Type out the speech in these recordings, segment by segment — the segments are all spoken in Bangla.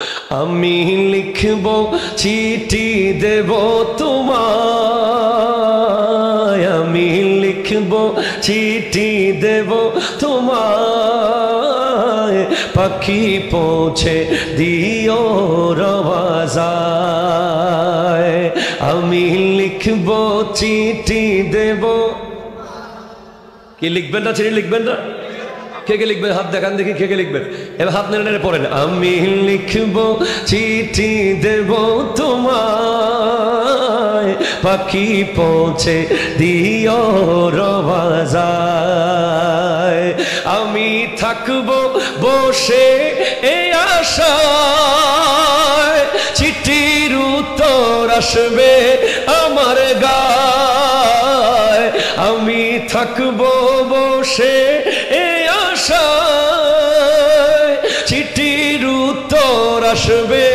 আমি লিখব চিঠি দেব তোমায়, আমি লিখব চিঠি দেব তোমায়, পাখি পৌঁছে দিও রওয়াজায়। আমি লিখব চিঠি দেব। কি লিখবেন না? চিঠি লিখবেন না? কে কে লিখবেন? হাত দেখান দেখি কে কে লিখবেন। এবার হাত নেড়ে নেড়ে পড়েন। আমি লিখব চিঠি দেব তোমায়, পাখি পৌঁছে দিও রওয়াজায়। আমি থাকব বসে এই আশায়, চিঠির উত্তর আসবে আমার গায়। আমি থাকব বসে এই আশায়, চিঠির উত্তর আসবে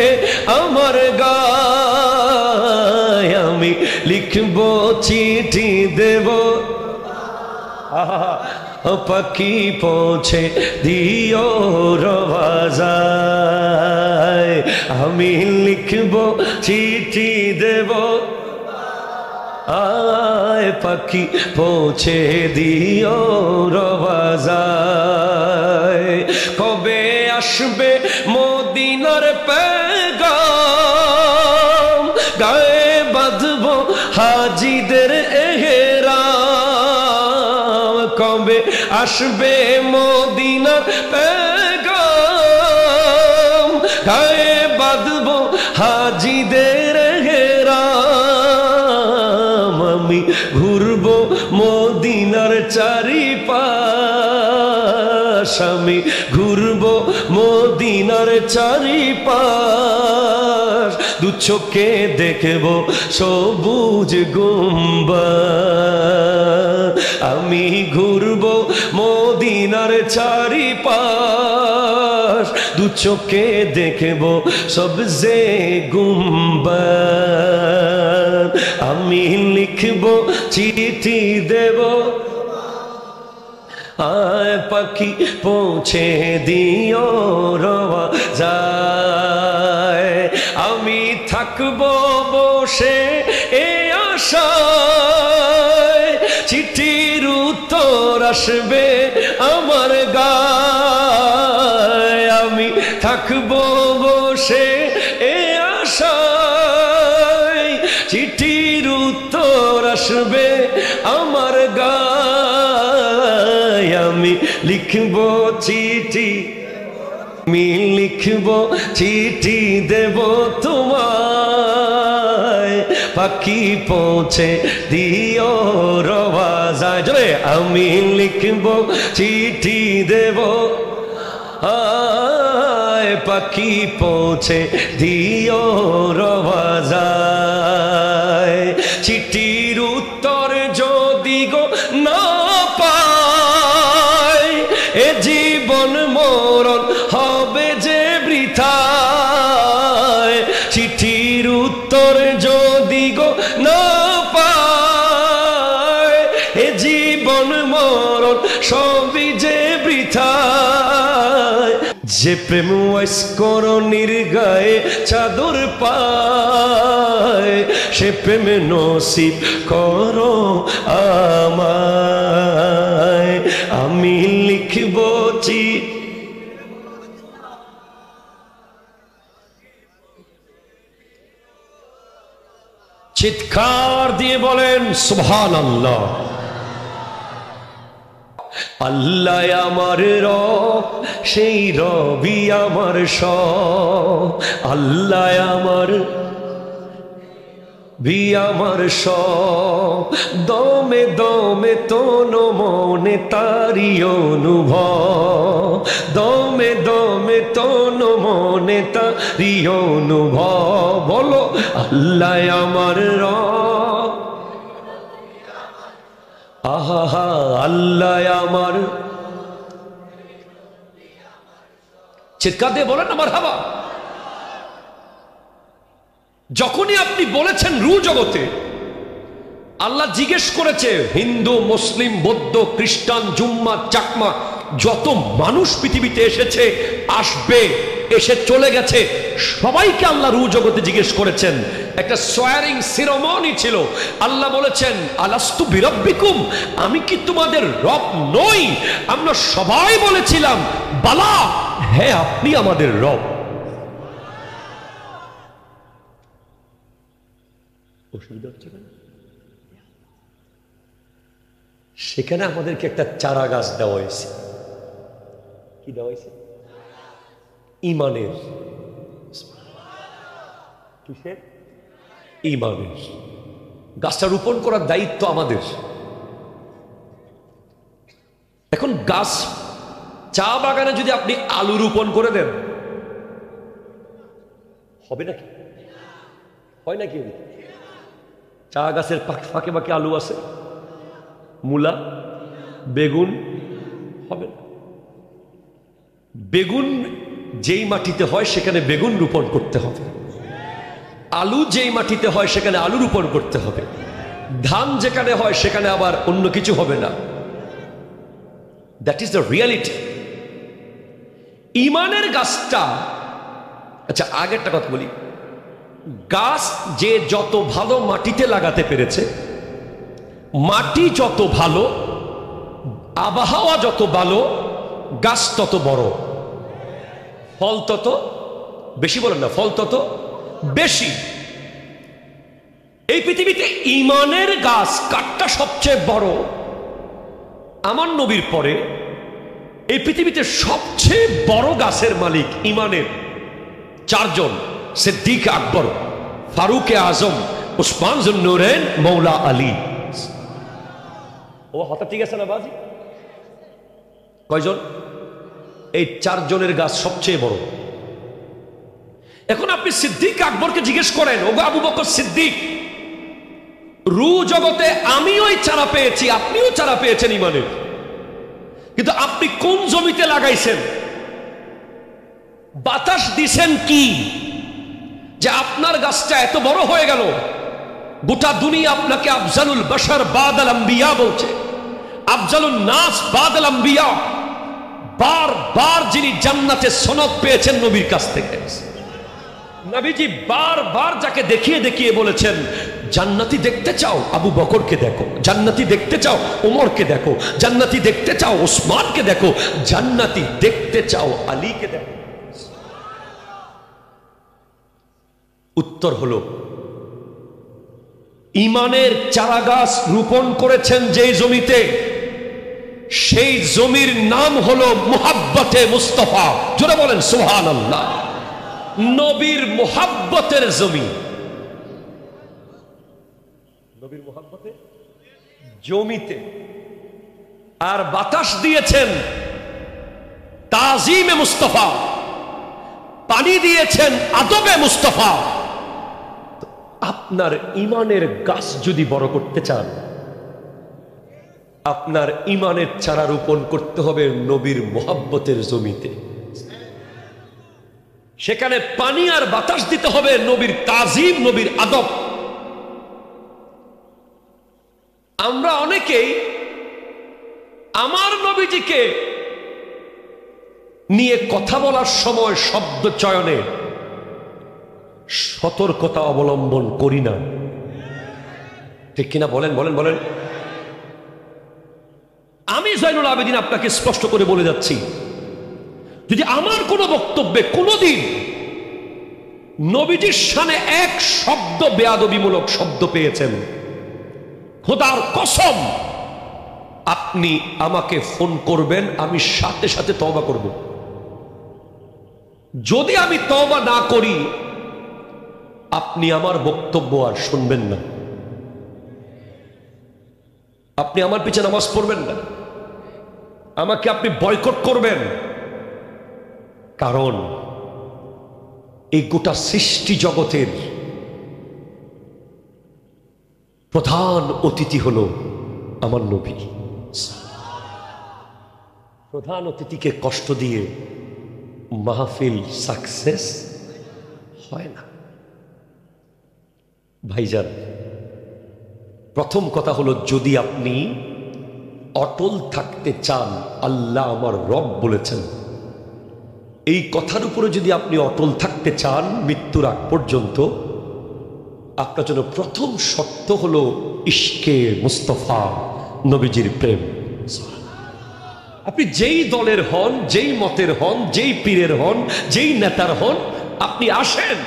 আমার গায়। আমি লিখব চিঠি দেব, পাখি পৌঁছে দিও রওয়াজায়। আমি লিখব চিঠি দেব, আয় পাখি পৌঁছে দিও রওয়াজায়। কবে আসবে মদিনার পেগাম, গায়ে বাঁধব হাজিদের এহরাম। কবে আসবে মদিনার পেগাম, গায়ে বাঁধব হাজিদের এহরাম। আমি ঘুরব মদিনার চারিপাশ, আমি ঘুরব মদিনার চারিপাশ। দু চোখে দেখব সবুজ গুম্বাদ। আমি ঘুরব মদিনার চারিপাশ, দু চোখে দেখব সবজে গুম্বাদ। আমি লিখব চিঠি দেব, আয় পাখি পৌঁছে দিও রওয়াজায়। আমি থাকব বসে এই আশায়, চিঠির উত্তর আসবে আমার গায়। আমি থাকব বসে এই আশায়, চিঠির উত্তর আসবে আমার গায়। আমি লিখব চিঠি, আমি লিখব চিঠি দেব তোমায়, পাখি পৌঁছে দিও রওয়াজায়। জোরে আমি লিখব চিঠি দেব, আয় পাখি পৌঁছে দিও রওয়াজায়। চিঠির উত্তর যদি গো না পাই, এ জীবন মরণ হবে যে বৃথায়। চিঠির উত্তর যদি গো না পাই, এ জীবন মরণ সবই যে বৃথায়। যে প্রেম ওয়াইস করণীর গায়ে চাদর পায়, সে প্রেম নসিব করো আমায়। আমি লিখব চিৎকার দিয়ে বলেন সুবহানাল্লাহ। আল্লাহ আমার রব, সেই রবি আমার সব। আল্লাহ আমার বি আমার সব, দমে দমে তন মনে তারি অনুভব। দমে দমে তন মনে তারি অনুভব। বলো আল্লাহ আমার রব, আহা আল্লাহ আমার। চিৎকার দিয়ে বলেন না মারহাবা। যখনই আপনি বলেছেন রু জগতে, আল্লাহ জিজ্ঞেস করেছে হিন্দু মুসলিম বৌদ্ধ খ্রিস্টান জুম্মা চাকমা যত মানুষ পৃথিবীতে এসেছে আসবে, এসে চলে গেছে, সবাইকে আল্লাহ রু জগতে জিজ্ঞেস করেছেন। একটা সোয়ারিং সিরোমনি ছিল। আল্লাহ বলেছেন আলাস্তু বিরব্বিকুম, আমি কি তোমাদের রব নই? আমরা সবাই বলেছিলাম বালা, হ্যাঁ আপনি আমাদের রব। অসুবিধা হচ্ছে না? সেখানে আমাদেরকে একটা চারা গাছ দেওয়া হয়েছে। কি দেওয়া হয়েছে? ইমানের। কিসের? ইমানের। গাছটা রোপণ করার দায়িত্ব আমাদের। এখন গাছ, চা বাগানে যদি আপনি আলু রোপণ করে দেন, হবে নাকি? হয় নাকি? চা গাছের ফাঁকে ফাঁকে আলু আছে, মূলা, বেগুন, হবে না। বেগুন যেই মাটিতে হয় সেখানে বেগুন রোপণ করতে হবে, আলু যেই মাটিতে হয় সেখানে আলু রোপণ করতে হবে, ধান যেখানে হয় সেখানে আবার অন্য কিছু হবে না। That is the reality. ইমানের গাছটা, আচ্ছা আগে একটা কথা বলি, গাছ যে যত ভালো মাটিতে লাগাতে পেরেছে, মাটি যত ভালো, আবহাওয়া যত ভালো, গাছ তত বড়, ফল তত বেশি। বলেন না, ফল তত বেশি। এই পৃথিবীতে ইমানের গাছ কাঠটা সবচেয়ে বড়। আমার নবীর পরে এই পৃথিবীতে সবচেয়ে বড় গাছের মালিক ইমানের চারজন: সিদ্দিক আকবর, ফারুক আজম, উসমান জুন্নুরেন, মৌলা আলী। ও হঠাৎ ঠিক আছে না বাজি? কয়জন? এই চারজনের গাছ সবচেয়ে বড়। এখন আপনি সিদ্দিক আকবরকে জিজ্ঞেস করেন, ওগো আবু বকর সিদ্দিক, রু জগতে আমি ওই চারা পেয়েছি, আপনিও চারা পেয়েছেন ইমানের, কিন্তু আপনি কোন জমিতে লাগাইছেন? বাতাস দিছেন কি যে আপনার গাছটা এত বড় হয়ে গেল? গোটা দুনিয়া আপনাকে আফজালুল বাশার বাদাল আম্বিয়া বলছে, আফজালুন নাস বাদাল আম্বিয়া। বারবার যিনি জান্নাতে সনদ পেয়েছেন নবীর কাছ থেকে, নবীজি বারবার যাকে দেখিয়ে দেখিয়ে বলেছেন, জান্নাতি দেখতে চাও আবু বকরকে দেখো, জান্নাতি দেখতে চাও ওমরকে দেখো, জান্নাতি দেখতে চাও ওসমানকে দেখো, জান্নাতি দেখতে চাও আলীকে দেখো। উত্তর হলো, ইমানের চারাগাছ রোপণ করেছেন যেই জমিতে, সেই জমির নাম হলো মুহাব্বতে মুস্তাফা। জোরে বলেন সুবহানাল্লাহ। নবীর মুহাব্বতের জমি, নবীর মুহাব্বতে জমিতে। আর বাতাস দিয়েছেন তাজিমে মুস্তাফা, পানি দিয়েছেন আদবে মুস্তাফা। আপনার ইমানের গাছ যদি বড় করতে চান, আপনার ইমানের চারা রোপণ করতে হবে নবীর মুহাব্বতের জমিতে। সেখানে পানি আর বাতাস দিতে হবে নবীর তাজিম, নবীর আদব। আমরা অনেকেই আমার নবীজিকে নিয়ে কথা বলার সময় শব্দ চয়নে সতর্কতা অবলম্বন করি না, ঠিক কিনা? বলেন বলেন বলেন। আমি জয়নুল আবেদিন আপনাকে স্পষ্ট করে বলে যাচ্ছি, যদি আমার কোনো বক্তব্যে কোনোদিন নবীজির শানে এক শব্দ বেয়াদবিমূলক শব্দ পেয়েছেন, খোদার কসম আপনি আমাকে ফোন করবেন, আমি সাথে সাথে তওবা করব। যদি আমি তওবা না করি, আপনি আমার বক্তব্য আর শুনবেন না, আপনি আমার পিছনে নামাজ পড়বেন না, আমাকে আপনি বয়কট করবেন। কারণ এই গোটা সৃষ্টি জগতের প্রধান অতিথি হলো আমার নবী। প্রধান অতিথিকে কষ্ট দিয়ে মাহফিল সাকসেস হয় না। ভাইজান, প্রথম কথা হলো, যদি আপনি অটল থাকতে চান, আল্লাহ আমার রব বলেছেন, এই কথার উপরে যদি আপনি অটল থাকতে চান মৃত্যুর আগ পর্যন্ত, আপনার জন্য প্রথম শর্ত হলো ইশকে মুস্তফা, নবীজির প্রেম। আপনি যেই দলের হন, যেই মতের হন, যেই পীরের হন, যেই নেতার হন, আপনি আসেন,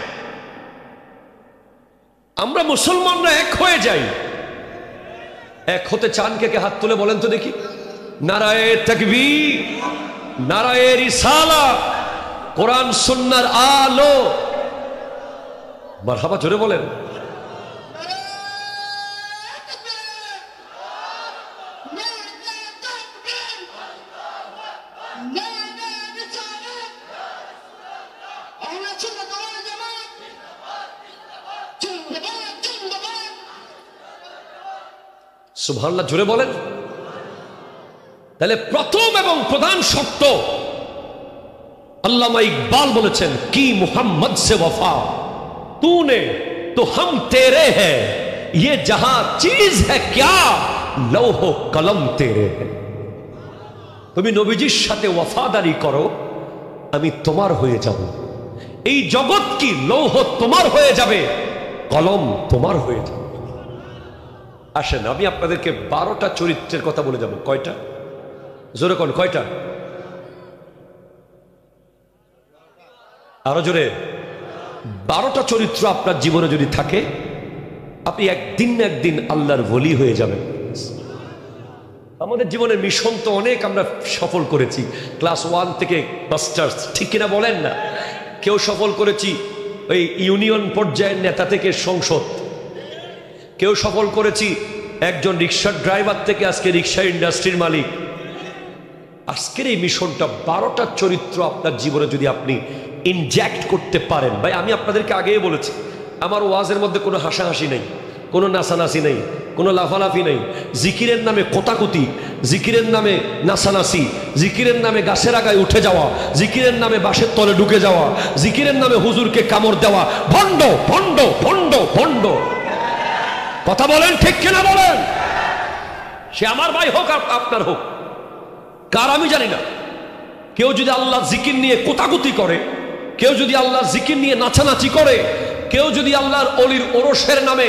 আমরা মুসলমানরা এক হয়ে যাই। এক হতে চান কে কে? হাত তুলে বলেন তো দেখি। নারায়ে তাকবীর, নারায়ে রিসালাত, কোরআন সুন্নাহর আলো। মারহাবা, জোরে বলেন। সুবহানাল্লাহ, জোরে বলেন। তাহলে প্রথম এবং প্রধান শর্ত, আল্লামা ইকবাল বলেছেন, কি মুহাম্মদ সে ওয়ফা তूने तो हम तेरे हैं, ये जहां चीज है क्या লৌহ কলম তেরে है। তুমি নবীজির সাথে ওয়াফাদারি করো, আমি তোমার হয়ে যাব। এই জগৎ কি লৌহ তোমার হয়ে যাবে, কলম তোমার হয়ে যাবে। আসেন, আমি আপনাদেরকে 12টা চরিত্রের কথা বলে যাব। কয়টা? জোরে কোন কয়টা? আরো জোরে। 12টা চরিত্র আপনার জীবনে যদি থাকে, আপনি একদিন না একদিন আল্লাহর ওলি হয়ে যাবেন। আমাদের জীবনের মিশন তো অনেক আমরা সফল করেছি, ক্লাস 1 থেকে মাস্টার্স, ঠিক কিনা বলেন না? কেউ সফল করেছি ওই ইউনিয়ন পর্যায়ের নেতা থেকে সংসদ, কেউ সফল করেছি একজন রিক্সার ড্রাইভার থেকে আজকে রিক্সা ইন্ডাস্ট্রির মালিক। আজকের এই মিশনটা 12টা চরিত্র আপনার জীবনে যদি আপনি ইনজেক্ট করতে পারেন, ভাই আমি আপনাদেরকে আগেই বলেছি, আমার ওয়াজের মধ্যে কোনো হাসাহাসি নেই, কোনো নাসানাসি নেই, কোনো লাফালাফি নেই। জিকিরের নামে কোতাকুতি, জিকিরের নামে নাসানাসি, জিকিরের নামে গাছের আগায় উঠে যাওয়া, জিকিরের নামে বাঁশের তলে ঢুকে যাওয়া, জিকিরের নামে হুজুরকে কামড় দেওয়া, ভণ্ড ভণ্ড ভণ্ড ভণ্ড। কথা বলেন, ঠিক কিনা বলেন? সে আমার ভাই হোক আর আপনার হোক, কার আমি জানি না। কেউ যদি আল্লাহ জিকির নিয়ে কোতাকুতি করে, কেউ যদি আল্লাহ জিকির নিয়ে নাচানাচি করে, কেউ যদি আল্লাহর অলির ওরসের নামে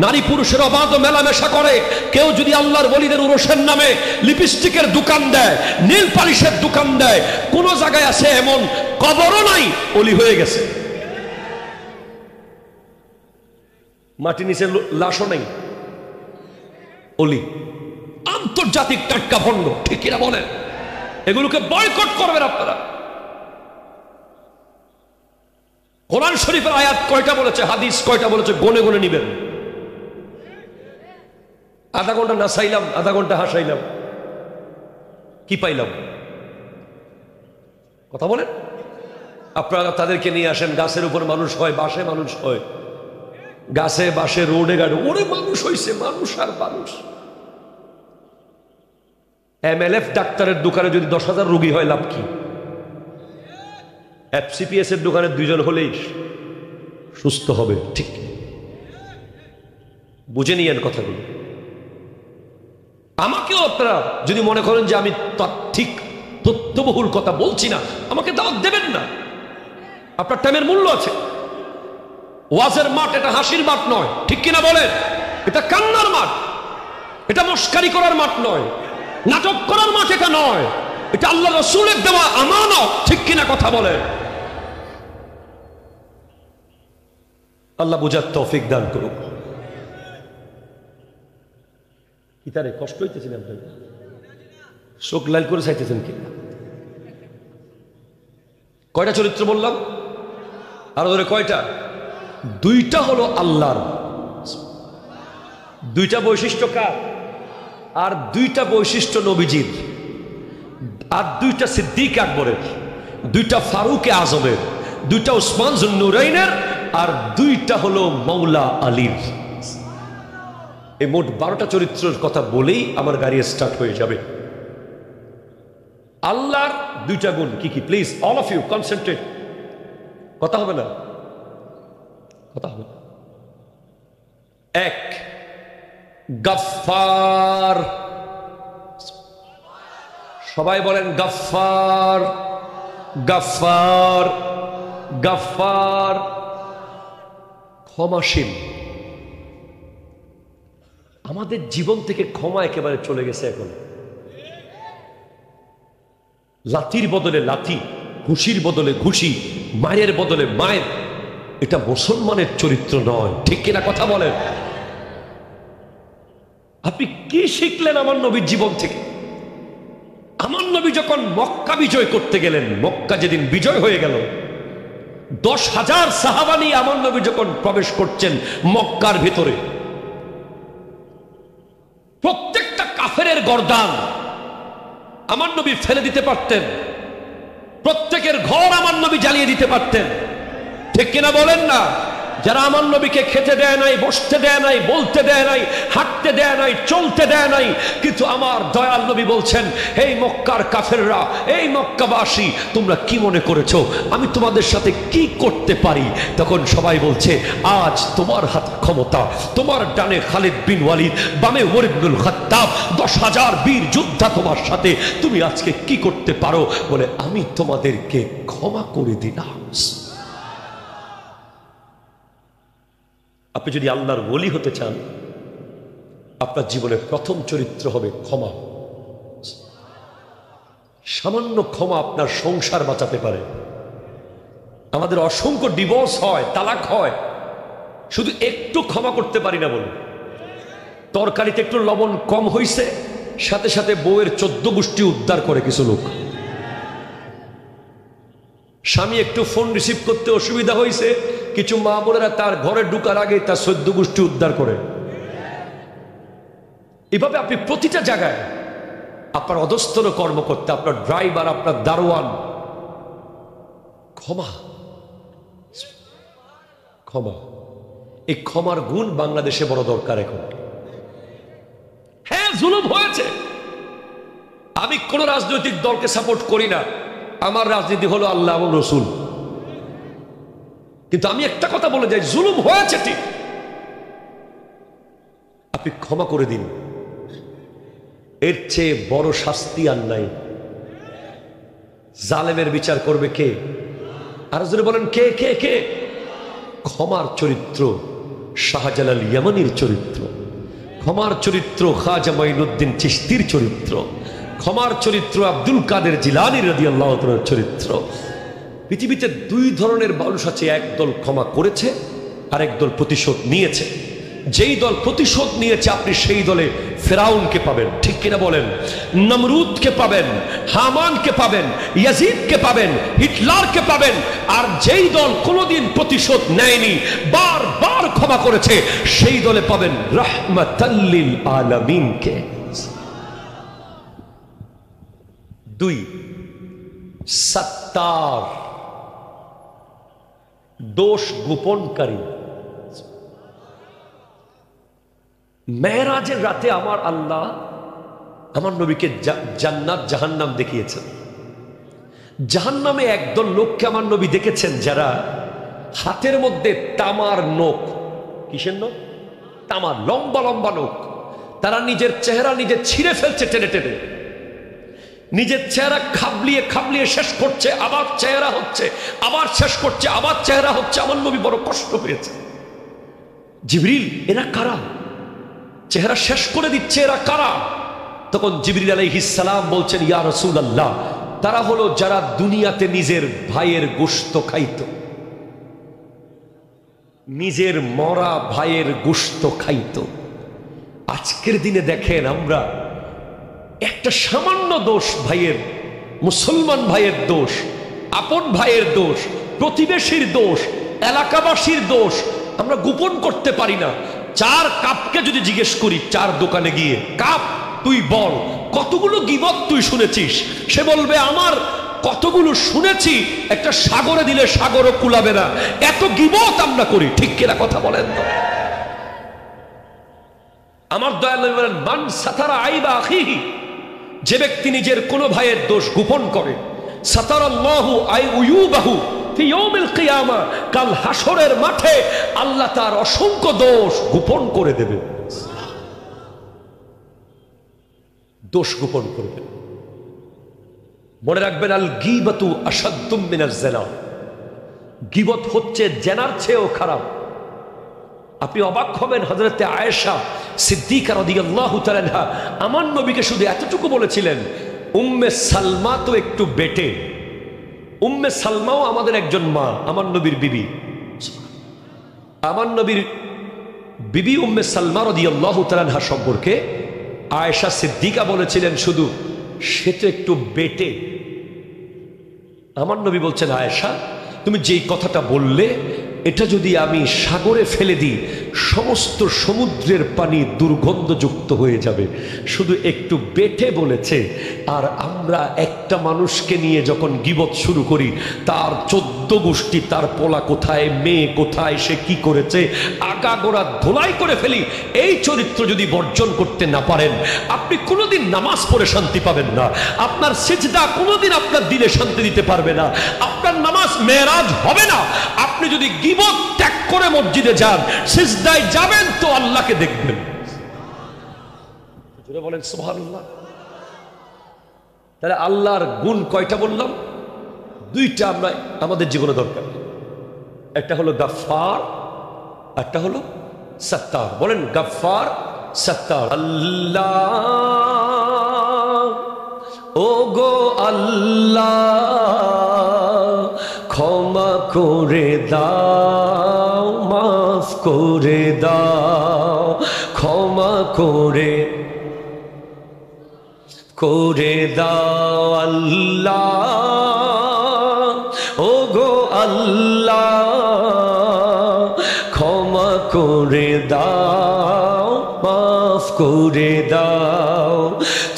নারী পুরুষের অবাধ মেলামেশা করে, কেউ যদি আল্লাহর ওলিদের ওরসের নামে লিপস্টিকের দোকান দেয়, নীল পালিশের দোকান দেয়, কোন জায়গায় আছে এমন কবরও নাই, অলি হয়ে গেছে। মাটি নিচে লাশও নেই, অলি। আন্তর্জাতিক টাটকা ভণ্ড, ঠিক কিনা বলেন? এগুলোকে বয়কট করবেন আপনারা। কোরআন শরীফের আয়াত কয়টা বলেছে, হাদিস কয়টা বলেছে, গনে গনে নিবেন। আধা ঘন্টা নাচাইলাম, আধা ঘন্টা হাসাইলাম, কি পাইলাম? কথা বলেন। আপনারা তাদেরকে নিয়ে আসেন, গাছের উপর মানুষ হয়, বাসে মানুষ হয়, গাছে বাসে রোডে গাড়ি, ওরে মানুষ হইছে, মানুষ আর মানুষ। MLF ডাক্তারের দোকানে যদি 10,000 রোগী হয়, লাভ কি? FCPS এর দোকানে 2 জন হলেই সুস্থ হবে, ঠিক? বুঝে নিয়েন কথাগুলো। আমাকেও আপনারা যদি মনে করেন যে আমি ঠিক তথ্যবহুল কথা বলছি না, আমাকে দাওয়াত দেবেন না। আপনার টাইমের মূল্য আছে। ওয়াজের মাঠ এটা হাসির মাঠ নয়, ঠিক কিনা বলেন? এটা কান্নার মাঠ, এটা মস্কারি করার মাঠ নয়, নাটক করার মাঠ এটা নয়, এটা আল্লাহ রাসূলের দেওয়া আমানত, ঠিক কিনা কথা বলেন? আল্লাহ বুঝার তৌফিক দান করুক। কি তারে কষ্ট হইতেছেন আপনার? চোখ লাল করে চাইতেছেন কি? কয়টা চরিত্র বললাম? আরো ধরে কয়টা? 2টা হলো আল্লাহর, 2টা বৈশিষ্ট্য কার? আর 2টা বৈশিষ্ট্য নবীজির, আর 2টা সিদ্দিক আকবরের, 2টা ফারুক আজমের, 2টা উসমান জুন্নুরাইনের, আর 2টা হলো মৌলা আলীর। এই মোট 12টা চরিত্রের কথা বলেই আমার গাড়ি স্টার্ট হয়ে যাবে। আল্লাহর 2টা গুণ কি কি? Please all of you concentrate. কথা হবে না, কথা হবে না। 1, গফফার। সবাই বলেন গফফার। গাফফার, গাফফার ক্ষমাশীল। আমাদের জীবন থেকে ক্ষমা একেবারে চলে গেছে। এখন লাথির বদলে লাথি, ঘুষির বদলে ঘুষি, মায়ের বদলে মায়ের। এটা মুসলমানের চরিত্র নয়, ঠিক কিনা কথা বলেন? আপনি কি শিখলেন আমার নবীর জীবন থেকে? আমার নবী যখন মক্কা বিজয় করতে গেলেন, মক্কা যেদিন বিজয় হয়ে গেল, 10,000 সাহাবা নিয়ে আমার নবী যখন প্রবেশ করছেন মক্কার ভিতরে, প্রত্যেকটা কাফেরের গর্দান আমার নবী ফেলে দিতে পারতেন, প্রত্যেকের ঘর আমার নবী জ্বালিয়ে দিতে পারতেন, ঠিক কিনা বলেন না? যারা আমার নবীকে খেতে দেয় নাই, বসতে দেয় নাই, বলতে দেয় নাই, হাঁটতে দেয় নাই, চলতে দেয় নাই, কিন্তু আমার দয়াল নবী বলছেন, এই মক্কার কাফেররা, এই মক্কাবাসী, তোমরা কি মনে করেছো আমি তোমাদের সাথে কি করতে পারি? তখন সবাই বলছে, আজ তোমার হাতে ক্ষমতা, তোমার ডানে খালিদ বিন ওয়ালিদ, বামে ওমর ইবনুল খাত্তাব, 10,000 বীর যোদ্ধা তোমার সাথে, তুমি আজকে কি করতে পারো? বলে, আমি তোমাদেরকে ক্ষমা করে দিলাম। আপনি যদি আল্লাহর ওলি হতে চান, আপনার জীবনের প্রথম চরিত্র হবে ক্ষমা। সামান্য ক্ষমা আপনার সংসার বাঁচাতে পারে। আমাদের অসংখ্য ডিভোর্স হয়, তালাক হয়, শুধু একটু ক্ষমা করতে পারি না বলে। তরকারিতে একটু লবণ কম হয়েছে, সাথে সাথে বউয়ের 14 গোষ্ঠী উদ্ধার করে কিছু লোক। স্বামী একটু ফোন রিসিভ করতে অসুবিধা হয়েছে, কিছু মা বোনেরা তার ঘরে ঢুকার আগে তার 14 গোষ্ঠী উদ্ধার করে। এভাবে আপনি প্রতিটা জায়গায় আপনার অধস্তন কর্মকর্তা, আপনার ড্রাইভার, আপনার দারোয়ান, ক্ষমা, ক্ষমা। এই ক্ষমার গুণ বাংলাদেশে বড় দরকার এখন। হ্যাঁ, জুলুম হয়েছে। আমি কোন রাজনৈতিক দলকে সাপোর্ট করি না, আমার রাজনীতি হলো আল্লাহ এবং রসুল। কিন্তু আমি একটা কথা বলে যাই, জুলুম হয়েছে ঠিক, আপনি ক্ষমা করে দিন। এর চেয়ে বড় শাস্তি আর নাই। জালেমের বিচার করবে কে? আর যদি বলেন কে কে কে? ক্ষমার চরিত্র শাহজালাল ইয়ামানির চরিত্র, ক্ষমার চরিত্র খাজা মাইনুদ্দিন চিশতির চরিত্র, ক্ষমার চরিত্র আব্দুল কাদের জিলানী রাদিয়াল্লাহু তাআলার চরিত্র। পৃথিবীতে 2 ধরনের মানুষ আছে, একদল ক্ষমা করেছে আর একদল প্রতিশোধ নিয়েছে। যেই দল প্রতিশোধ নিয়েছে, আপনি সেই দলে ফেরাউনকে পাবেন, ঠিক কিনা বলেন? নমরুদকে পাবেন, হামানকে পাবেন, ইয়াজিদকে পাবেন, হিটলারকে পাবেন। আর যেই দল কোনোদিন প্রতিশোধ নেয়নি, বারবার ক্ষমা করেছে, সেই দলে পাবেন রাহমাতাল লিল আলামিনকে। 2 সত্তার, দোষ গোপনকারী। মেরাজের রাতে আমার আল্লাহ আমার নবীকে জান্নাত জাহান্নাম দেখিয়েছেন। জাহান্নামে একদল লোককে আমার নবী দেখেছেন, যারা হাতের মধ্যে তামার নখ, কিসের নখ? তামার, লম্বা লম্বা নখ। তারা নিজের চেহারা নিজে ছিঁড়ে ফেলছে টেনে টেনে, নিজের চেহারা খাবলিয়ে খাবলিয়ে শেষ করছে, আবার চেহারা হচ্ছে, আবার শেষ করছে, আবার চেহারা হচ্ছে। আমার নবী বড় কষ্ট পেয়েছে। জিবরিল, এরা কারা? চেহারা শেষ করে দিচ্ছে, এরা কারা? তখন জিবরিল আলাইহিস সালাম বলছেন, ইয়া রাসূলুল্লাহ, তারা হলো যারা দুনিয়াতে নিজের ভাইয়ের গোশত খাইত, নিজের মরা ভাইয়ের গোশত খাইত। আজকের দিনে দেখেন, আমরা একটা সামান্য দোষ, ভাইয়ের, মুসলমান ভাইয়ের দোষ, আপন ভাইয়ের দোষ, প্রতিবেশীর দোষ, এলাকাবাসীর দোষ আমরা গোপন করতে পারি না। 4 কাপকে যদি জিজ্ঞেস করি, 4 দোকানে গিয়ে, কাপ তুই বল কতগুলো গীবত তুই শুনেছিস, সে বলবে আমার কতগুলো শুনেছি, একটা সাগরে দিলে সাগরও কুলাবে না, এত গীবত আমরা করি, ঠিক কিনা কথা বলেন তো? আমার দয়াল নবী বলেন, মান সাতারা আইবা আখিহি, যে ব্যক্তি নিজের কোন ভাইয়ের দোষ গোপন করে, সাতারাল্লাহু আই উয়ুবাহু ফি ইয়াউমিল কিয়ামা, কাল হাসরের মাঠে আল্লাহ তার অসংখ্য দোষ গোপন করে দেবে। দোষ গোপন করবেন। মনে রাখবেন, আল গীবাতু আশাদ্দুম মিনাজ জিনা, গীবত হচ্ছে জেনার চেয়েও খারাপ। আপনি অবাক হবেন, হযরতে আয়েশা সিদ্দিকা রাদিয়াল্লাহু তাআলা আনহা আমার নবীকে শুধু এতটুকু বলেছিলেন, উম্মে সালমা তো একটু বেটে। উম্মে সালমাও আমাদের একজন মা, আমার নবীর বিবি। আমার নবীর বিবি উম্মে সালমা রাদিয়াল্লাহু তাআলা আনহা সম্পর্কে আয়েশা সিদ্দিকা বলেছিলেন শুধু, সে তো একটু বেটে। আমার নবী বলছেন, আয়েশা তুমি যেই কথাটা বললে, এটা যদি আমি সাগরে ফেলে দিই, সমস্ত সমুদ্রের পানি দুর্গন্ধযুক্ত হয়ে যাবে। শুধু একটু বেটে বলেছে। আর আমরা একটা মানুষকে নিয়ে যখন গীবত শুরু করি, তার 14 গোষ্ঠী, তার পোলা কোথায়, মেয়ে কোথায়, সে কি করেছে, আগাগোড়া ধোলাই করে ফেলি। এই চরিত্র যদি বর্জন করতে না পারেন, আপনি কোনোদিন নামাজ পড়ে শান্তি পাবেন না। আপনার সিজদা কোনোদিন আপনার দিলে শান্তি দিতে পারবে না। আপনার নামাজ মেরাজ হবে না। আপনি যদি গীবত ত্যাগ করে মসজিদে যান, সিজদায় যাবেন তো আল্লাহকে দেখবেন। জোরে বলেন সুবহানাল্লাহ। তাহলে আল্লাহর গুণ কয়টা বললাম? 2টা আমরা আমাদের জীবনে দরকার। একটা হলো গাফফার, একটা হলো সত্তার। বলেন গাফফার, সত্তার। আল্লাহ, ও গো আল্লাহ, ক্ষমা করে দাও, মাফ করে দাও, ক্ষমা করে দাও। আল্লাহ, ও গো আল্লাহ, ক্ষমা করে দাও, মাফ করে দাও।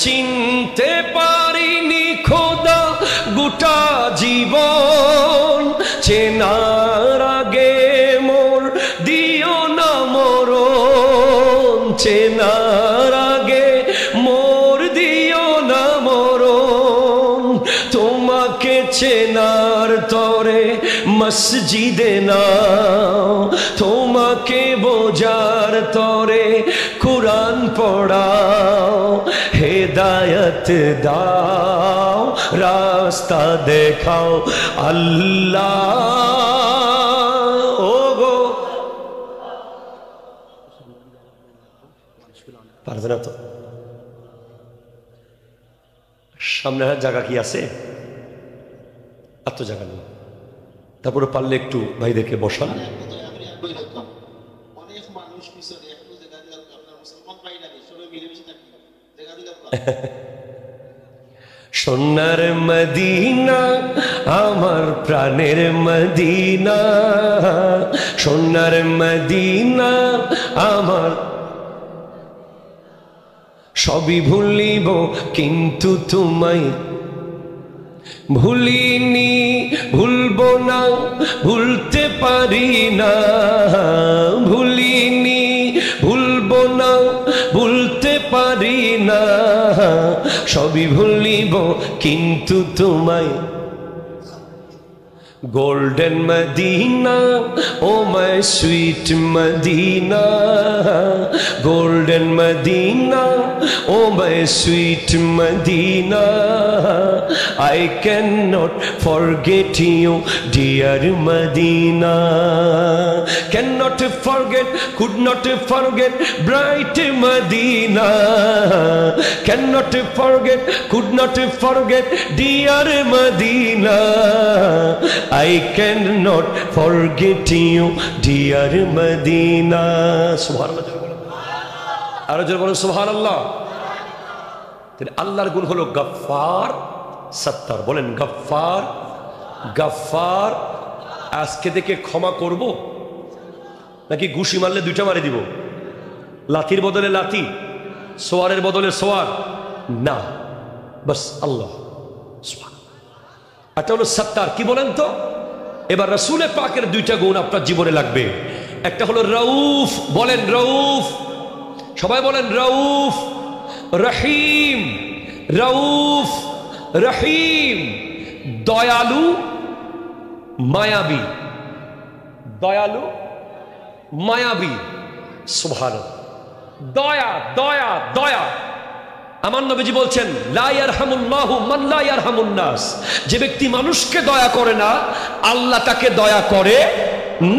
চিনতে পারিনি খোদা গোটা জীবন, চেনার আগে মোর দিও না মরণ, চেনার আগে মোর দিও না মরণ। তোমাকে চেনার তরে মসজিদে নাও, তোমাকে বোঝার তরে কুরআন পড়াও, হেদায়েত দাও, রাস্তা দেখাও। আল্লাহ, ও গো, পারবে না তো? সামনে জায়গা কি আছে? এত জায়গা নেই। তারপরে পারলে একটু ভাইদেরকে বসান। সোনার মদিনা, আমার প্রাণের মদিনা, সোনার মদিনা আমার। সবই ভুলিব কিন্তু তোমায় ভুলিনি, ভুলবো না, ভুলতে পারি না। ভুলিনি, ভুলবো না, ভুলতে পারি না। সবই ভুলিব কিন্তু তোমায়। Golden Medina, oh my sweet Medina, Golden Medina, oh my sweet Medina. I cannot forget you, dear Medina. Cannot forget, could not forget bright Medina. Cannot forget, could not forget dear Medina. I cannot forget you, dear Medina. Subhanallah. আরো জোরে বলুন সুবহানাল্লাহ। তাহলে আল্লাহর গুণ হলো গফফার, সত্তার। বলেন গফফার, গফফার। আজকে থেকে ক্ষমা করব নাকি ঘুষি মারলে 2টা মারি দিব? লাঠির বদলে লাঠি, সোয়ারের বদলে সোয়ার? না, বাস আল্লাহ। এটা হলো সত্তার। কি বলেন তো? এবার রাসূলে পাকের 2টা গুণ আপনার জীবনে লাগবে। একটা হলো রউফ। বলেন রউফ। সবাই বলেন রউফ। রহিম, রউফ, রহিম। দয়ালু, মায়াবী। দয়ালু, মায়াবী। সুবহানাল্লাহ। দয়া, দয়া, দয়া। আমার নবীজি বলছেন লা ইয়ারহামুল্লাহু মান লা ইয়ারহামুন নাস, যে ব্যক্তি মানুষকে দয়া করে না আল্লাহ তাকে দয়া করে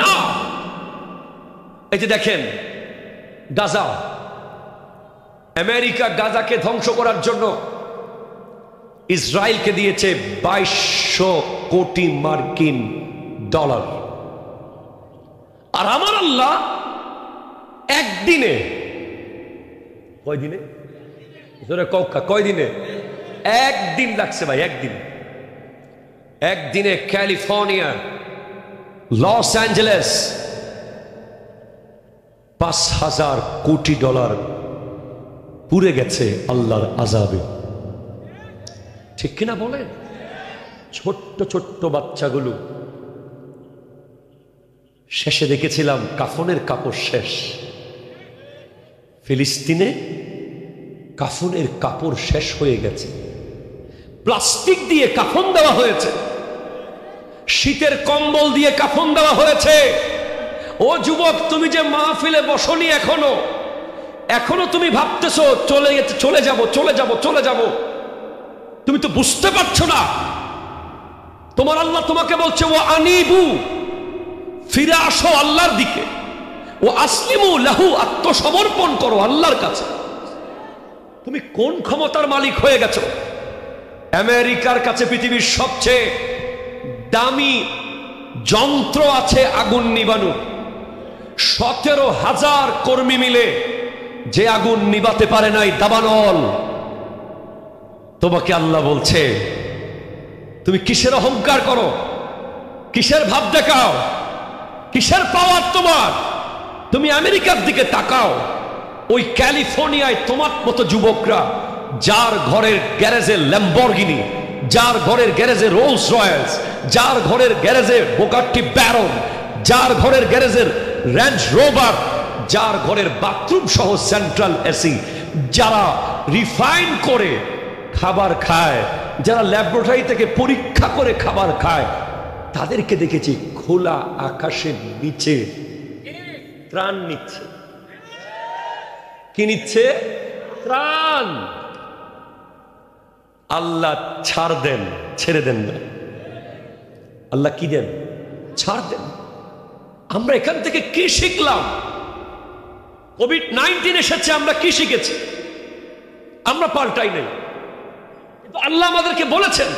না। এই যে দেখেন গাজা, আমেরিকা গাজাকে ধ্বংস করার জন্য ইসরায়েলকে দিয়েছে 2200 কোটি মার্কিন ডলার। আর আমার আল্লাহ একদিনে, কয়দিনে কয়দিনে, একদিন লাগছে ভাই, একদিনে ক্যালিফোর্নিয়া, লস অ্যাঞ্জেলেস 5000 কোটি ডলার পুড়ে গেছে আল্লাহর আযাবে। ঠিক কিনা বলেন? ছোট্ট ছোট্ট বাচ্চাগুলো, শেষে দেখেছিলাম কাফনের কাপড় শেষ। ফিলিস্তিনে কাফনের কাপড় শেষ হয়ে গেছে, প্লাস্টিক দিয়ে কাফন দেওয়া হয়েছে, শীতের কম্বল দিয়ে কাফন দেওয়া হয়েছে। ও যুবক, তুমি যে মাহফিলে বসনি এখনো তুমি ভাবতেছো চলে যাব। তুমি তো বুঝতে পারছো না, তোমার আল্লাহ তোমাকে বলছে ও আনিবু, ফিরে আসো আল্লাহর দিকে, ও আসলিমু লাহু, আত্মসমর্পণ করো আল্লাহর কাছে। তুমি কোন ক্ষমতার মালিক হয়ে গেছো? আমেরিকার কাছে পৃথিবীর সবচেয়ে দামি যন্ত্র আছে আগুন নিবানোর। 17,000 কর্মী মিলে যে আগুন নিবাতে পারে নাই দাবানল। তোমাকে আল্লাহ বলছে তুমি কিসের অহংকার করো, কিসের ভাব দেখাও, কিসের পাওয়ার তোমার? তুমি আমেরিকার দিকে তাকাও, ওই ক্যালিফোর্নিয়ায় তোমার মতো যুবকরা, যার ঘরের গ্যারেজে ল্যাম্বরগিনি, যার ঘরের গ্যারেজে রোলস রয়েলস, যার ঘরের গ্যারেজে বুগাট্টি ব্যারন, যার ঘরের গ্যারেজের রেঞ্জ রোভার, যার ঘরের বাথরুম সহ সেন্ট্রাল এসি, যারা রিফাইন করে খাবার খায়, যারা ল্যাবরেটরি থেকে পরীক্ষা করে খাবার খায়, তাদেরকে দেখেছি খোলা আকাশের নিচে ত্রাণ নিচ্ছে। কি নিচ্ছে? ত্রাণ। আল্লাহ ছাড় দেন, ছেড়ে দেন না। আল্লাহ কি দেন? ছাড় দেন। আমরা এখান থেকে কি শিখলাম? কোভিড-19 এসেছে, আমরা কি শিখেছি? আমরা পাল্টাই নাই, কিন্তু আল্লাহ আমাদেরকে বলেছেন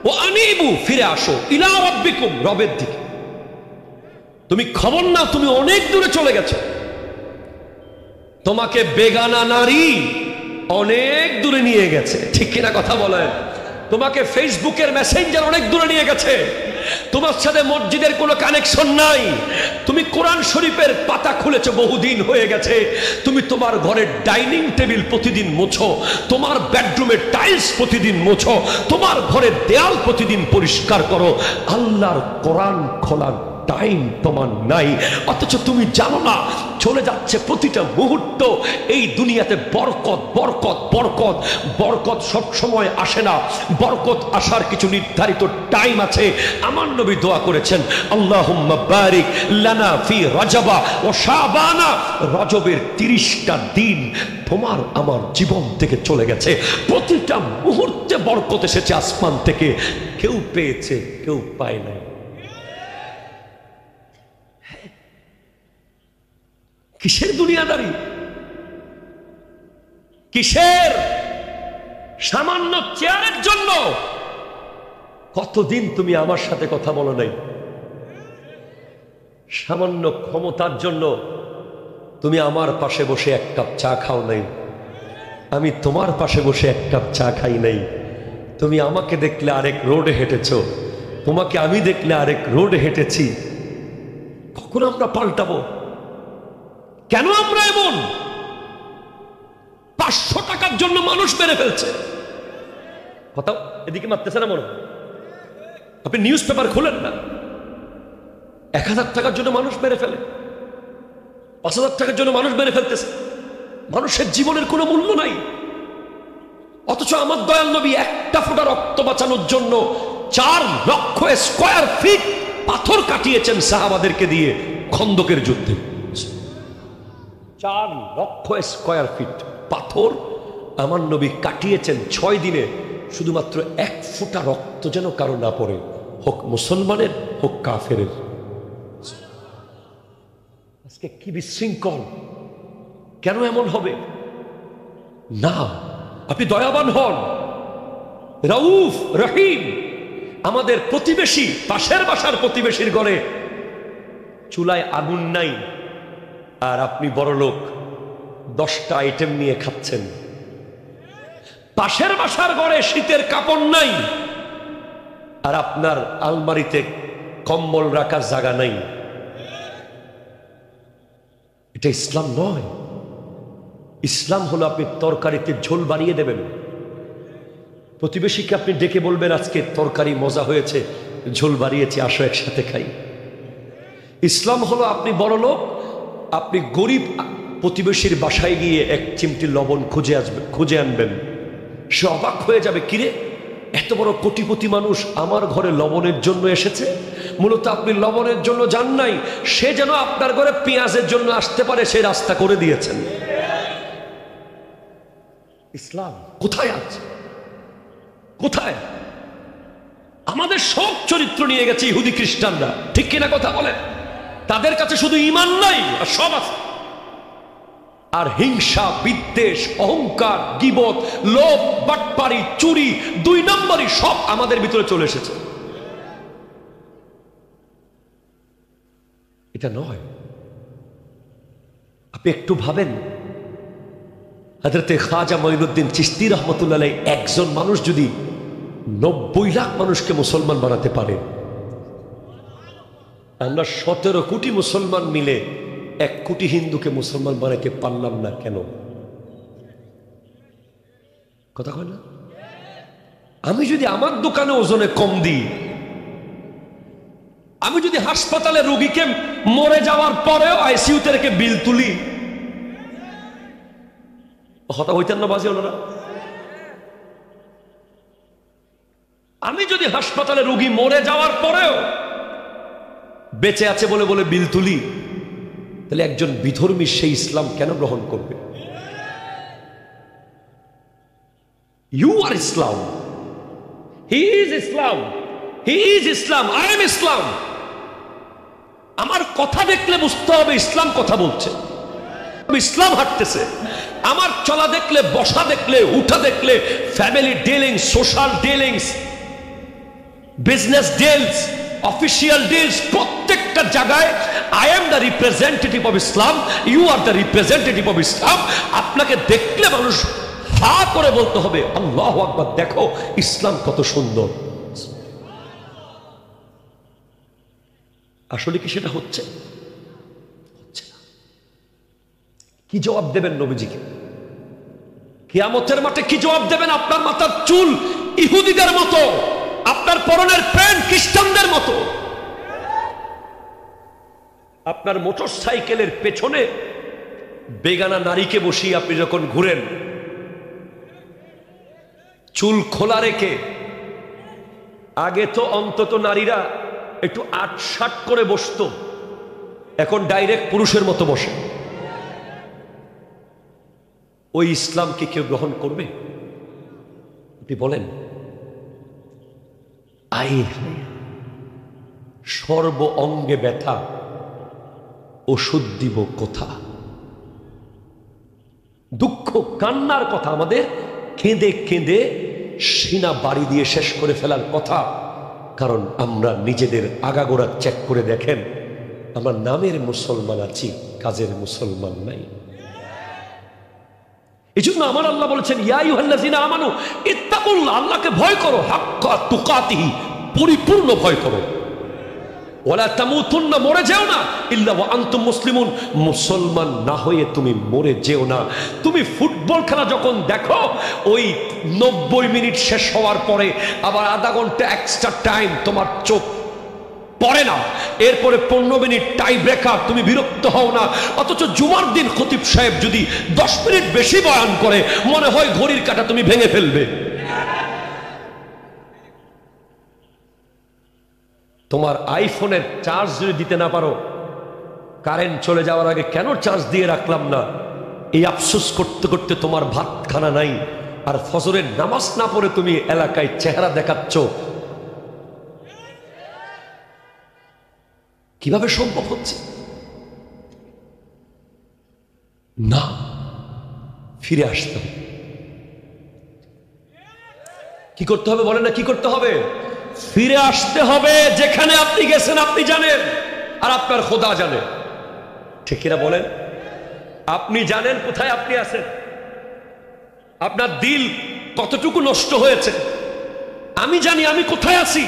ও আনিবু, ফিরে আসো ইলা রাব্বিকুম, রবের দিকে। তুমি খবর না, তুমি অনেক দূরে চলে গেছো। তোমাকে বেগানা নারী অনেক দূরে নিয়ে গেছে, ঠিক কিনা কথা বলেন? তোমাকে ফেসবুকের মেসেঞ্জার অনেক দূরে নিয়ে গেছে। তোমার সাথে মসজিদের কোনো কানেকশন নাই। তুমি কোরআন শরীফের পাতা খুলেছো, বহুদিন হয়ে গেছে। তুমি তোমার ঘরের ডাইনিং টেবিল প্রতিদিন মোছো, তোমার বেডরুমের টাইলস প্রতিদিন মোছো, তোমার ঘরের দেয়াল প্রতিদিন পরিষ্কার করো। আল্লাহর কোরআন খোলার টাইম তোমার নাই, অথচ তুমি জানো না চলে যাচ্ছে প্রতিটা মুহূর্ত। এই দুনিয়াতে বরকত বরকত বরকত বরকত সব সময় আসে না, বরকত আসার কিছু নির্ধারিত টাইম আছে। আমার নবী দোয়া করেছেন আল্লাহুম্মা বারিক লানা ফি রজবা ও শাবানা, রজবের 30টা দিন তোমার আমার জীবন থেকে চলে গেছে, প্রতিটা মুহূর্তে বরকত এসেছে আসমান থেকে। কেউ পেয়েছে, কেউ পায় নাই। কিসের দুনিয়াদারি? কিসের? সামান্য চেয়ারের জন্য কতদিন তুমি আমার সাথে কথা বলো নাই? সামান্য ক্ষমতার জন্য তুমি আমার পাশে বসে এক কাপ চা খাও নাই, আমি তোমার পাশে বসে এক কাপ চা খাই নাই। তুমি আমাকে দেখলে আরেক রোডে হেঁটেছো, তোমাকে আমি দেখলে আরেক রোডে হেঁটেছি। কখন আমরা পাল্টাবো? কেন আমরা এমন? 500 টাকার জন্য মানুষ মেরে ফেলছে। কথা এদিকে মারতেছে না মনে? আপনি নিউজ পেপার খোলেন না, 1000 টাকার জন্য মানুষ মেরে ফেলে, 5000 টাকার জন্য মানুষ মেরে ফেলতেছে। মানুষের জীবনের কোনো মূল্য নাই। অথচ আমার দয়াল নবী একটা ফোঁটা রক্ত বাঁচানোর জন্য 4 লক্ষ স্কয়ার ফিট পাথর কাটিয়েছেন সাহাবাদেরকে দিয়ে খন্দকের যুদ্ধে। 4 লক্ষ স্কয়ার ফিট পাথর আমার নবী কাটিয়েছেন 6 দিনে শুধুমাত্র 1 ফোঁটা রক্ত যেন কারো না পড়ে, হোক মুসলমানের হোক কাফেরের। আজকে কি বিশৃঙ্খল, কেন এমন হবে? না, আপনি দয়াবান হন, রাউফ রহিম। আমাদের প্রতিবেশী, পাশের বাসার প্রতিবেশীর ঘরে চুলায় আগুন নাই, আর আপনি বড় লোক 10টা আইটেম নিয়ে খাচ্ছেন। পাশের বাসার ঘরে শীতের কাপড় নাই, আর আপনার আলমারিতে কম্বল রাখার জায়গা নাই। এটা ইসলাম নয়। ইসলাম হলো আপনি তরকারিতে ঝোল বাড়িয়ে দেবেন, প্রতিবেশীকে আপনি ডেকে বলবেন আজকে তরকারি মজা হয়েছে, ঝোল বাড়িয়েছি, আসো একসাথে খাই। ইসলাম হলো আপনি বড় লোক, আপনি গরিব প্রতিবেশীর বাসায় গিয়ে 1 চিমটি লবণ খুঁজে আনবেন। সে অবাক হয়ে যাবে, কিরে এত বড় কোটিপতি মানুষ আমার ঘরে লবণের জন্য এসেছে। মূলত আপনি লবণের জন্য যান নাই, সে যেন আপনার ঘরে পেঁয়াজের জন্য আসতে পারে সে রাস্তা করে দিয়েছেন। ইসলাম কোথায় আছে? কোথায়? আমাদের সব চরিত্র নিয়ে গেছে ইহুদি খ্রিস্টানরা, ঠিক কিনা কথা বলেন? তাদের কাছে শুধু ঈমান নাই আর সব আছে। আর হিংসা, বিদ্বেষ, অহংকার, গীবত, লোভ, বাটপারি, চুরি, 2 নম্বরই সব আমাদের ভিতরে চলে এসেছে। এটা নয়। আপনি একটু ভাবেন, হযরতে খাজা মঈনুদ্দিন চিশতি রাহমাতুল্লাহ আলাইহি একজন মানুষ যদি 90 লাখ মানুষকে মুসলমান বানাতে পারে, আমরা 17 কোটি মুসলমান মিলে 1 কোটি হিন্দুকে মুসলমান বানাতে পারলাম না কেন? কথা কয় না? আমি যদি আমার দোকানে ওজনে কম দিই, আমি যদি হাসপাতালে রোগীকে মরে যাওয়ার পরেও আইসিইউতে রেখে বিল তুলি, হতা হইতেন না বাজে ওনারা? আমি যদি হাসপাতালে রোগী মরে যাওয়ার পরেও বেঁচে আছে বলে বলে বিল তুলি, তাহলে একজন বিধর্মী সেই ইসলাম কেন গ্রহণ করবে? You are Islam, he is Islam, he is Islam, I am Islam. আমার কথা দেখলে বুঝতে হবে ইসলাম কথা বলছে, ইসলাম হাঁটতেছে। আমার চলা দেখলে, বসা দেখলে, উঠা দেখলে, family dealings, social dealings, business deals, official deals, প্রত্যেকটা জায়গায় I am the representative of Islam, you are the representative of Islam. আপনাকে দেখলে মানুষ হা করে বলতে হবে আল্লাহু আকবার, দেখো ইসলাম কত সুন্দর। আসলে কি সেটা হচ্ছে? হচ্ছে না। কি জবাব দেবেন নবীজিকে? কিয়ামতের মাঠে কি জবাব দেবেন? আপনার মাথার চুল ইহুদিদের মতো, আপনার পরনের প্যান্ট খ্রিস্টানদের মতো। আপনার মোটর সাইকেলের পেছনে বেগানা নারীকে বসিয়ে আপনি যখন ঘুরেন, চুল খোলা রেখে, আগে তো অন্তত নারীরা একটু ৮-৬০ করে বসতো, এখন ডাইরেক্ট পুরুষের মতো বসে। ওই ইসলামকে কেউ গ্রহণ করবে? আপনি বলেন। সর্ব অঙ্গে ব্যথা, ওষুধ দিব কোথা? দুঃখ কান্নার কথা আমাদের, কেঁদে কেঁদে সিনা বাড়ি দিয়ে শেষ করে ফেলার কথা। কারণ আমরা নিজেদের আগাগোড়া চেক করে দেখেন, আমরা নামের মুসলমান আছি, কাজের মুসলমান নাই। এই জন্য আমার আল্লাহ বলেছেন, ইয়া আইয়ুহাল্লাযীনা আমানু ইত্তাকুল্লাহ, আল্লাহকে ভয় করো, হাক্কা তুকাতিহি, পরিপূর্ণ ভয় করো। ওয়ালা তামুতুন্না, মরে যেও না, ইল্লা ওয়া আনতুম মুসলিমুন, মুসলমান না হয়ে তুমি মরে যেও না। তুমি ফুটবল খেলা যখন দেখো, ওই 90 মিনিট শেষ হওয়ার পরে আবার আধা ঘন্টা এক্সট্রা টাইম তোমার চোখ পড়ে না, এরপরে 15 মিনিট টাই ব্রেকার, তুমি বিরক্ত হও না। অথচ জুমার দিন খতিব সাহেব যদি 10 মিনিট বেশি বয়ান করে, মনে হয় ঘড়ির কাঁটা তুমি ভেঙে ফেলবে। তোমার আইফোনের চার্জ যদি দিতে না পারো, কারেন্ট চলে যাওয়ার আগে কেন চার্জ দিয়ে রাখলাম না, এই আফসোস করতে করতে তোমার ভাত খানা নাই, আর ফজরের নামাজ না পড়ে তুমি এলাকায় চেহারা দেখাচ্ছ, কিভাবে সম্ভব হচ্ছে? না, ফিরে আসতে হবে। কি করতে হবে বলেন না, কি করতে হবে? ফিরে আসতে হবে। যেখানে আপনি গেছেন আপনি জানেন, আর আপনার খোদা জানে। ঠিক কিনা বলেন? আপনি জানেন কোথায় আপনি আছেন, আপনার দিল কতটুকু নষ্ট হয়েছে। আমি জানি আমি কোথায় আছি।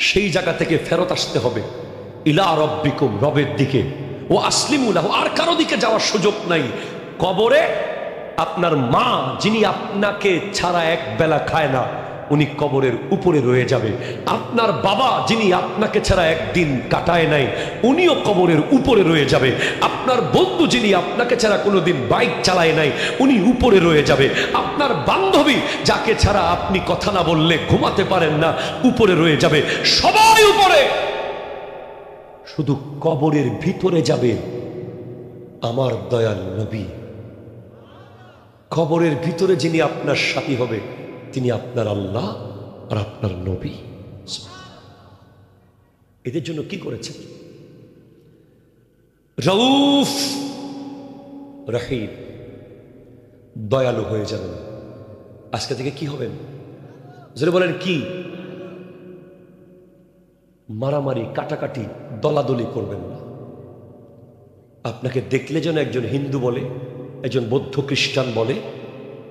সেই জায়গা থেকে ফেরত আসতে হবে ইলা রব্বিকুম, রবের দিকে। ও আসলিমু লাহু, আর কারো দিকে যাওয়ার সুযোগ নাই। কবরে আপনার মা, যিনি আপনাকে ছাড়া এক বেলা খায় না, উনি কবরের উপরে রয়ে যাবে। আপনার বাবা, যিনি আপনাকে ছাড়া একদিন কাটায় নাই, উনিও কবরের উপরে রয়ে যাবে। আপনার বন্ধু, যিনি আপনাকে ছাড়া কোনোদিন বাইক চালায় নাই, উনি উপরে রয়ে যাবে। আপনার বান্ধবী, যাকে ছাড়া আপনি কথা না বললে ঘুমাতে পারেন না, উপরে রয়ে যাবে। সবাই উপরে, শুধু কবরের ভিতরে যাবে আমার দয়াল নবী। কবরের ভিতরে যিনি আপনার সাথী হবে, তিনি আপনার আল্লাহ আর আপনার নবী। এদের জন্য কি করেছেন? রউফ রহিম, দয়ালু হয়ে যাবেন। আজকে থেকে কি হবেন? যদি বলেন কি? মারামারি, কাটাকাটি, দলাদলি করবেন না। আপনাকে দেখলে যেন একজন হিন্দু বলে, একজন বৌদ্ধ খ্রিস্টান বলে,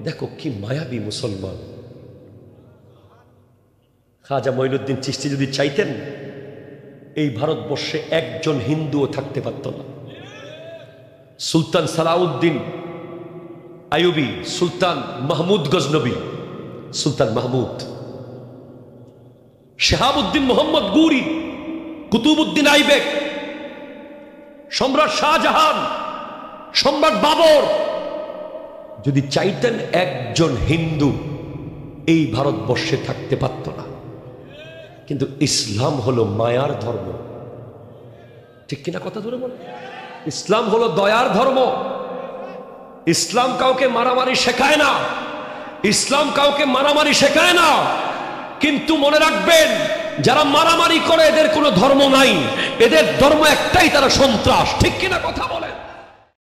দেখো কি মায়াবী মুসলমান। খাজা মঈনুদ্দিন চিশতি যদি চাইতেন, এই ভারতবর্ষে একজন হিন্দুও থাকতে পারত না। সুলতান সালাউদ্দিন আইয়ুবী, সুলতান মাহমুদ গজনবী, সুলতান মাহমুদ, শাহাবুদ্দিন মোহাম্মদ গুরি, কুতুবউদ্দিন আইবেক, সম্রাট শাহজাহান, সম্রাট বাবর যদি চাইতেন, একজন হিন্দু এই ভারতবর্ষে থাকতে পারত না। কিন্তু ইসলাম হলো মায়ার ধর্ম। ঠিক কিনা কথা ধরে বলে? ইসলাম হলো দয়ার ধর্ম। ইসলাম কাউকে মারামারি শেখায় না, ইসলাম কাউকে মারামারি শেখায় না। কিন্তু মনে রাখবেন, যারা মারামারি করে এদের কোনো ধর্ম নাই, এদের ধর্ম একটাই, তারা সন্ত্রাস। ঠিক কিনা কথা বলেন?